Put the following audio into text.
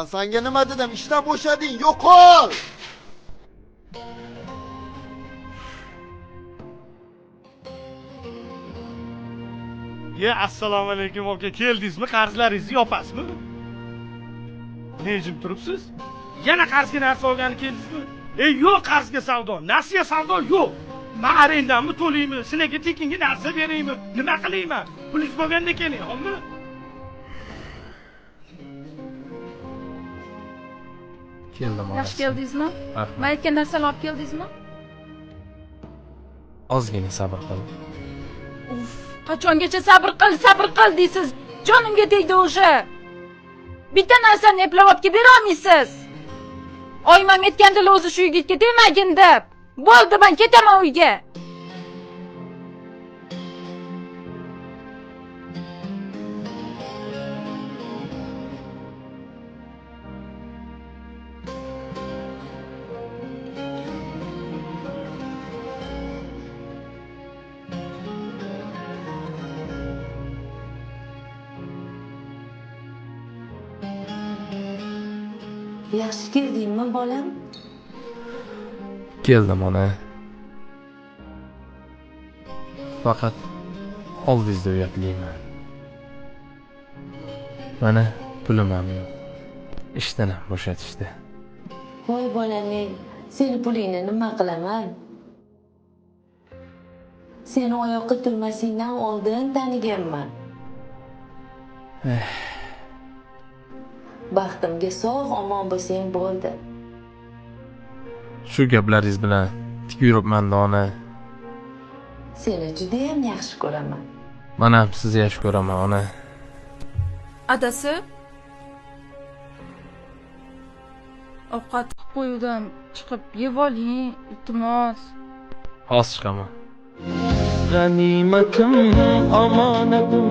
Men senga nima dedim? Ishdan bo'shading, yo'qol! Assalomu alaykum aka, keldingizmi? Qarzlaringizni yopasizmi? Ne jim turibsiz? Yana qarzga narsa olgani keldingizmi? Yo'q qarzga savdo, nasiya savdo yo'q. Men arendamni to'laymi? Sizlarga tekinga narsa beraymi? Nima qilayman? Pulingiz bo'lganda keling, xo'pmi? Keldim. Yaxshi keldingizmi? Rahmat. Men aytgan narsalarni olib keldingizmi? Ozgina sabr qil. Uf, qachongacha sabr qil deysiz? Jonimga tegdi o'sha. Bitta narsani eplab olib bera olmaysiz. Oymam aytgandilar o'zi shu yigitga demagin deb. Bo'ldi, men ketaman uyga. Yaxshi keldingmi bolam? Keldim ona. Faqat oldingizda uyatlayman. Mana pulim ham yo'q. Ishdan ham bo'shatishdi. Voy bolam, seni pulingni nima qilaman? Seni oyoqqa turmasingdan oldin taniganman. Baxtimga sog' omon bo'lsang bo'ldi. Shu gaplaringiz bilan tik yuribman ona. Seni juda ham yaxshi ko'raman. Men ham sizni yaxshi ko'raman ona. Adasi? Ovqat qo'yuvdan chiqib yeb oling, iltimos. Hozir chiqaman. G'animatim, omonatim